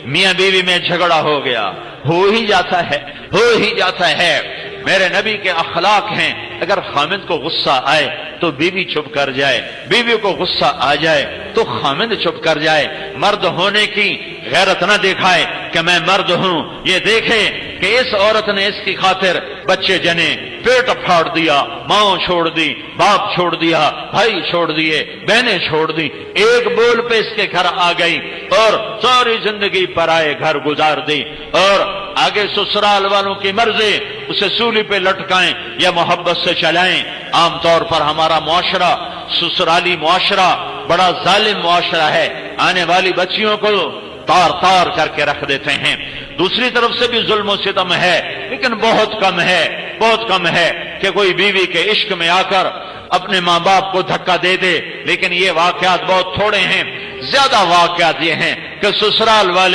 میاں بیوی میں جھگڑا ہو گیا، ہو ہی جاتا ہے۔ میرے نبی کے اخلاق ہیں، اگر خامند کو غصہ آئے تو بیوی چپ کر جائے، بیوی کو غصہ آ جائے تو خامند چپ کر جائے۔ مرد ہونے کی غیرت نہ دکھائے کہ میں مرد ہوں، یہ دیکھے کہ اس عورت نے اس کی خاطر بچے جنے، پیٹ پھاڑ دیا، ماں چھوڑ دی، باپ چھوڑ دیا، بھائی چھوڑ دیے، بہنیں چھوڑ دی، ایک بول پہ اس کے گھر آ گئی اور ساری زندگی پرائے گھر گزار دی، اور آگے سسرال والوں کی مرضی اسے سولی پہ لٹکائیں یا محبت سے چلائیں۔ عام طور پر ہمارا معاشرہ، سسرالی معاشرہ بڑا ظالم معاشرہ ہے، آنے والی بچیوں کو تار تار کر کے رکھ دیتے ہیں۔ دوسری طرف سے بھی ظلم و ستم ہے، لیکن بہت کم ہے کہ کوئی بیوی کے عشق میں آ کر اپنے ماں باپ کو دھکا دے دے، لیکن یہ واقعات بہت تھوڑے ہیں۔ زیادہ واقعات یہ ہیں کہ سسرال والے